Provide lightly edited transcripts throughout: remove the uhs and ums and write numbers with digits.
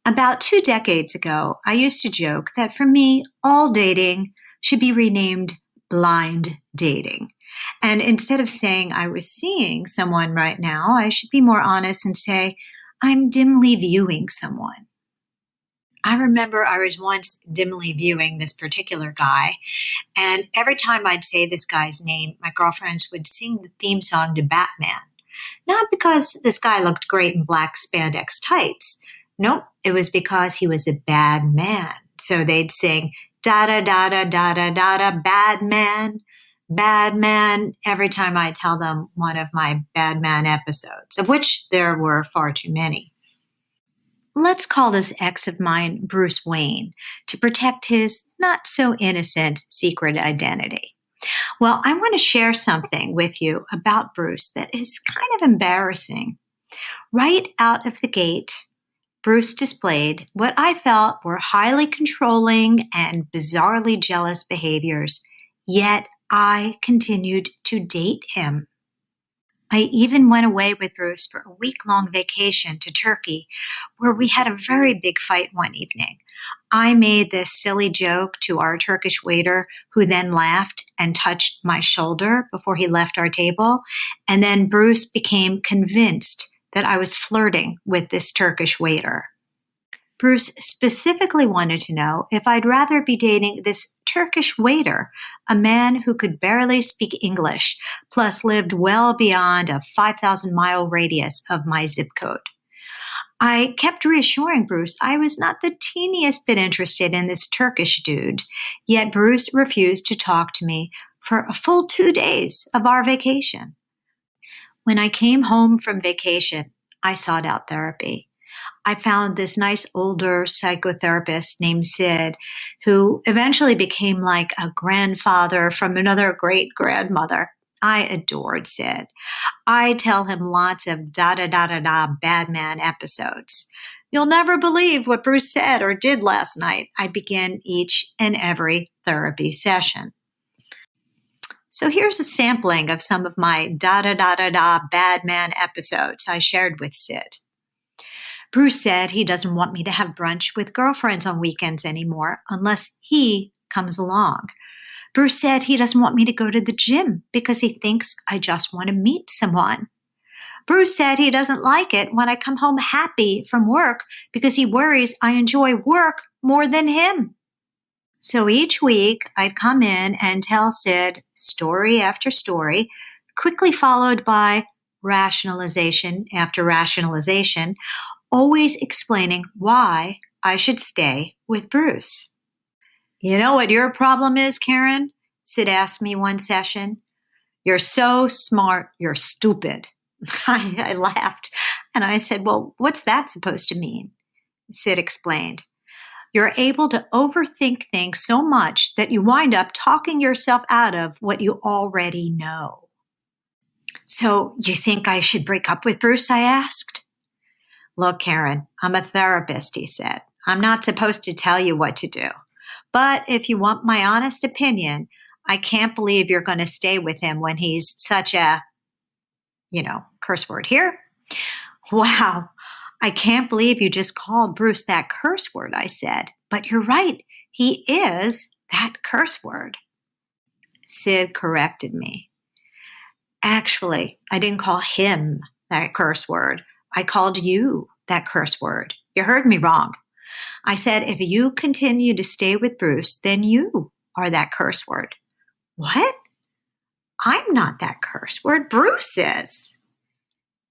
About 2 decades ago, I used to joke that for me, all dating should be renamed blind dating. And instead of saying I was seeing someone right now, I should be more honest and say I'm dimly viewing someone. I remember I was once dimly viewing this particular guy, and every time I'd say this guy's name, my girlfriends would sing the theme song to Batman. Not because this guy looked great in black spandex tights. Nope, it was because he was a bad man. So they'd sing da da da da da da da da bad man, every time I tell them one of my bad man episodes, of which there were far too many. Let's call this ex of mine Bruce Wayne to protect his not so innocent secret identity. Well, I want to share something with you about Bruce that is kind of embarrassing. Right out of the gate, Bruce displayed what I felt were highly controlling and bizarrely jealous behaviors, yet I continued to date him. I even went away with Bruce for a week-long vacation to Turkey, where we had a very big fight one evening. I made this silly joke to our Turkish waiter, who then laughed and touched my shoulder before he left our table. And then Bruce became convinced that I was flirting with this Turkish waiter. Bruce specifically wanted to know if I'd rather be dating this Turkish waiter, a man who could barely speak English, plus lived well beyond a 5,000-mile radius of my zip code. I kept reassuring Bruce I was not the teeniest bit interested in this Turkish dude, yet Bruce refused to talk to me for a full 2 days of our vacation. When I came home from vacation, I sought out therapy. I found this nice older psychotherapist named Sid, who eventually became like a grandfather from another great grandmother. I adored Sid. I tell him lots of da da da da da bad man episodes. You'll never believe what Bruce said or did last night. I begin each and every therapy session. So here's a sampling of some of my da da da da da bad man episodes I shared with Sid. Bruce said he doesn't want me to have brunch with girlfriends on weekends anymore unless he comes along. Bruce said he doesn't want me to go to the gym because he thinks I just want to meet someone. Bruce said he doesn't like it when I come home happy from work because he worries I enjoy work more than him. So each week I'd come in and tell Sid story after story, quickly followed by rationalization after rationalization, always explaining why I should stay with Bruce. You know what your problem is, Karen? Sid asked me one session. You're so smart, you're stupid. I laughed and I said, well, what's that supposed to mean? Sid explained. You're able to overthink things so much that you wind up talking yourself out of what you already know. So you think I should break up with Bruce? I asked. Look, Karen, I'm a therapist, he said. I'm not supposed to tell you what to do. But if you want my honest opinion, I can't believe you're going to stay with him when he's such a, curse word here. Wow, I can't believe you just called Bruce that curse word, I said. But you're right, he is that curse word. Sid corrected me. Actually, I didn't call him that curse word. I called you that curse word. You heard me wrong. I said, if you continue to stay with Bruce, then you are that curse word. What? I'm not that curse word. Bruce is.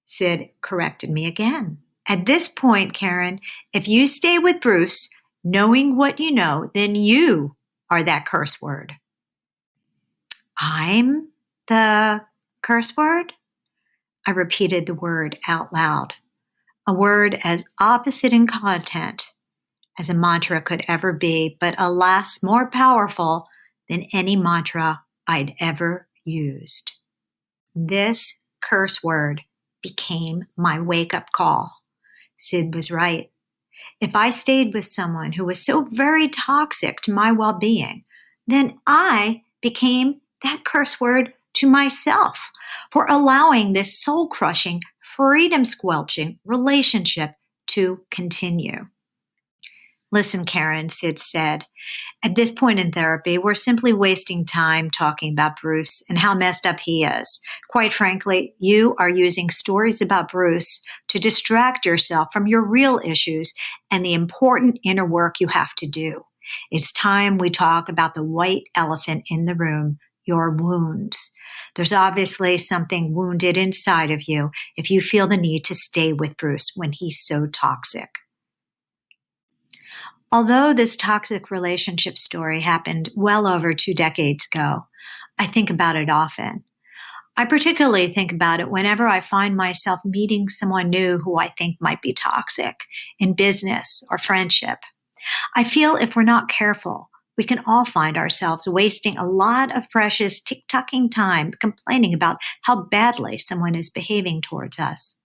Sid corrected me again. At this point, Karen, if you stay with Bruce, knowing what you know, then you are that curse word. I'm the curse word? I repeated the word out loud, a word as opposite in content as a mantra could ever be, but alas, more powerful than any mantra I'd ever used. This curse word became my wake-up call. Sid was right. If I stayed with someone who was so very toxic to my well-being, then I became that curse word to myself for allowing this soul-crushing, freedom-squelching relationship to continue. Listen, Karen, Sid said, at this point in therapy, we're simply wasting time talking about Bruce and how messed up he is. Quite frankly, you are using stories about Bruce to distract yourself from your real issues and the important inner work you have to do. It's time we talk about the white elephant in the room, your wounds. There's obviously something wounded inside of you if you feel the need to stay with Bruce when he's so toxic. Although this toxic relationship story happened well over 2 decades ago, I think about it often. I particularly think about it whenever I find myself meeting someone new who I think might be toxic in business or friendship. I feel if we're not careful, we can all find ourselves wasting a lot of precious tick-tocking time complaining about how badly someone is behaving towards us.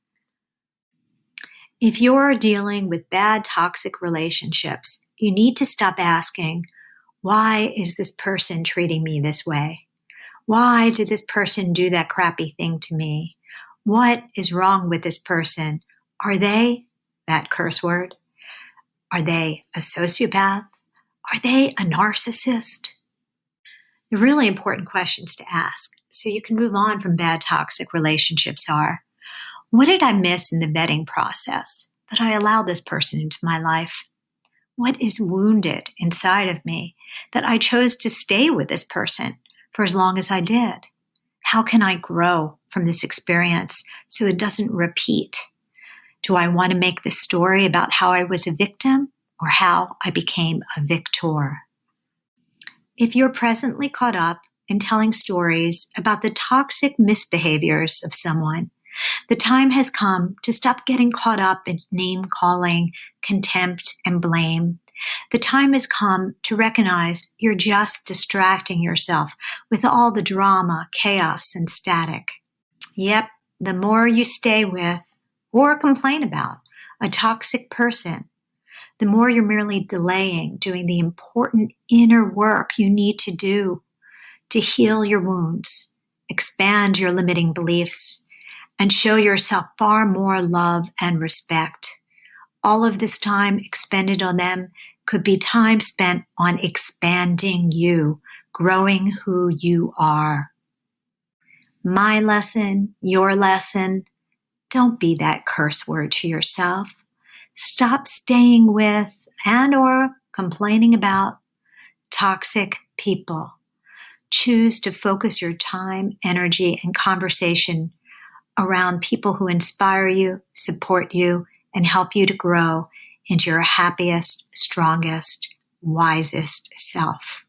If you're dealing with bad toxic relationships, you need to stop asking, why is this person treating me this way? Why did this person do that crappy thing to me? What is wrong with this person? Are they, that curse word, are they a sociopath? Are they a narcissist? The really important questions to ask so you can move on from bad toxic relationships are, what did I miss in the vetting process that I allowed this person into my life? What is wounded inside of me that I chose to stay with this person for as long as I did? How can I grow from this experience so it doesn't repeat? Do I want to make the story about how I was a victim or how I became a victor? If you're presently caught up in telling stories about the toxic misbehaviors of someone, the time has come to stop getting caught up in name-calling, contempt, and blame. The time has come to recognize you're just distracting yourself with all the drama, chaos, and static. Yep, the more you stay with or complain about a toxic person, the more you're merely delaying doing the important inner work you need to do to heal your wounds, expand your limiting beliefs, and show yourself far more love and respect. All of this time expended on them could be time spent on expanding you, growing who you are. My lesson, your lesson, don't be that curse word to yourself. Stop staying with and or complaining about toxic people. Choose to focus your time, energy, and conversation around people who inspire you, support you, and help you to grow into your happiest, strongest, wisest self.